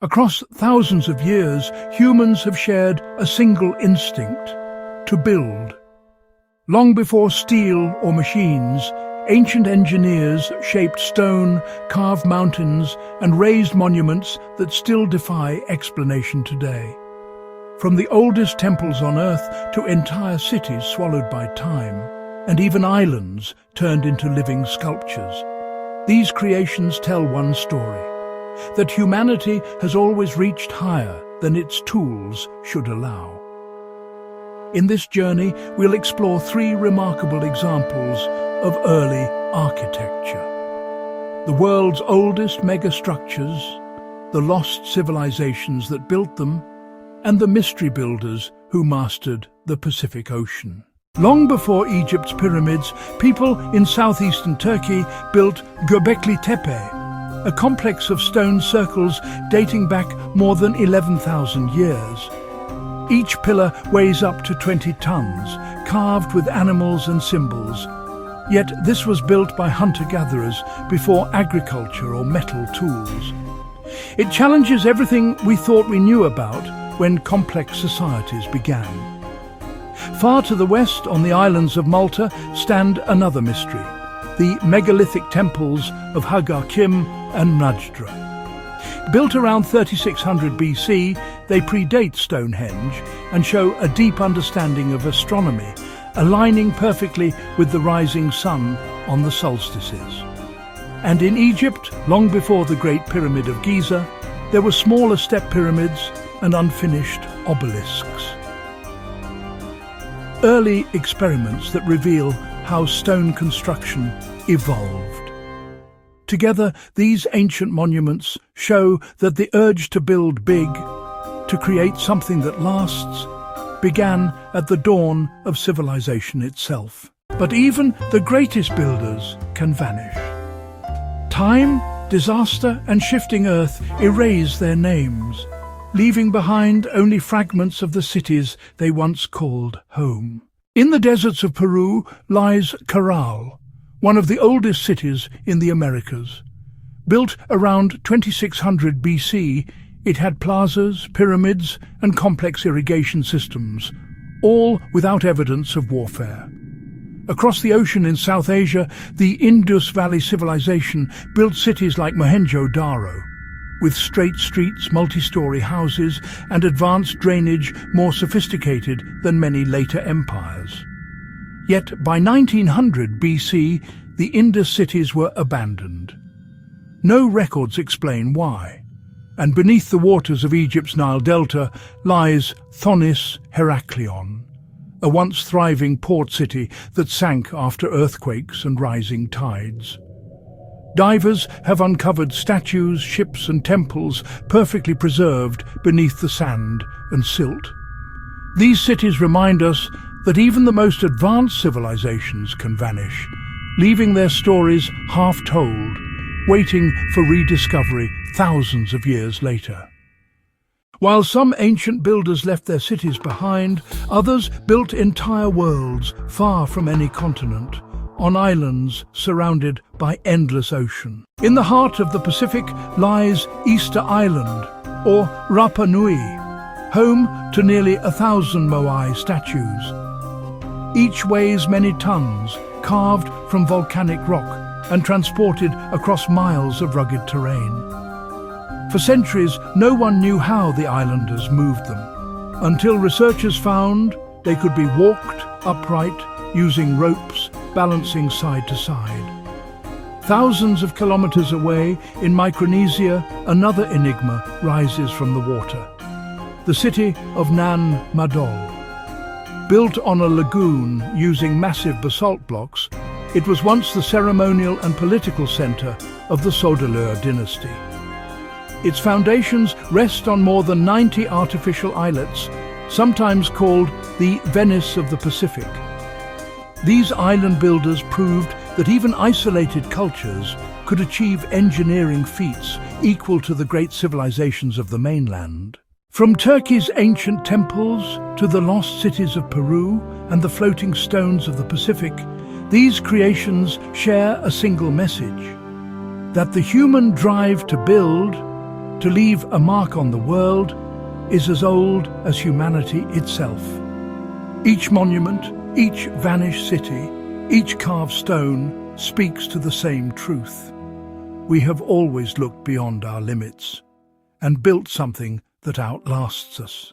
Across thousands of years, humans have shared a single instinct: to build. Long before steel or machines, ancient engineers shaped stone, carved mountains, and raised monuments that still defy explanation today. From the oldest temples on Earth to entire cities swallowed by time, and even islands turned into living sculptures, these creations tell one story: that humanity has always reached higher than its tools should allow. In this journey, we'll explore three remarkable examples of early architecture: the world's oldest megastructures, the lost civilizations that built them, and the mystery builders who mastered the Pacific Ocean. Long before Egypt's pyramids, people in southeastern Turkey built Göbekli Tepe, a complex of stone circles dating back more than 11,000 years. Each pillar weighs up to 20 tons, carved with animals and symbols. Yet this was built by hunter-gatherers before agriculture or metal tools. It challenges everything we thought we knew about when complex societies began. Far to the west, on the islands of Malta, stand another mystery: the megalithic temples of Hagar Kim and Najdra. Built around 3600 BC, they predate Stonehenge and show a deep understanding of astronomy, aligning perfectly with the rising sun on the solstices. And in Egypt, long before the Great Pyramid of Giza, there were smaller step pyramids and unfinished obelisks. Early experiments that reveal how stone construction evolved. Together, these ancient monuments show that the urge to build big, to create something that lasts, began at the dawn of civilization itself. But even the greatest builders can vanish. Time, disaster, and shifting earth erase their names, leaving behind only fragments of the cities they once called home. In the deserts of Peru lies Caral, one of the oldest cities in the Americas. Built around 2600 BC, it had plazas, pyramids, and complex irrigation systems, all without evidence of warfare. Across the ocean in South Asia, the Indus Valley civilization built cities like Mohenjo-Daro, with straight streets, multi-story houses, and advanced drainage more sophisticated than many later empires. Yet by 1900 BC, the Indus cities were abandoned. No records explain why. And beneath the waters of Egypt's Nile Delta lies Thonis Heraklion, a once thriving port city that sank after earthquakes and rising tides. Divers have uncovered statues, ships and temples perfectly preserved beneath the sand and silt. These cities remind us that even the most advanced civilizations can vanish, leaving their stories half-told, waiting for rediscovery thousands of years later. While some ancient builders left their cities behind, others built entire worlds far from any continent, on islands surrounded by endless ocean. In the heart of the Pacific lies Easter Island, or Rapa Nui, home to nearly 1,000 Moai statues. Each weighs many tons, carved from volcanic rock and transported across miles of rugged terrain. For centuries, no one knew how the islanders moved them, until researchers found they could be walked upright using ropes, balancing side to side. Thousands of kilometers away, in Micronesia, another enigma rises from the water: the city of Nan Madol. Built on a lagoon using massive basalt blocks, it was once the ceremonial and political center of the Sodelur dynasty. Its foundations rest on more than 90 artificial islets, sometimes called the Venice of the Pacific. These island builders proved that even isolated cultures could achieve engineering feats equal to the great civilizations of the mainland. From Turkey's ancient temples to the lost cities of Peru and the floating stones of the Pacific, these creations share a single message: that the human drive to build, To leave a mark on the world is as old as humanity itself. Each monument, each vanished city, each carved stone speaks to the same truth. We have always looked beyond our limits and built something that outlasts us.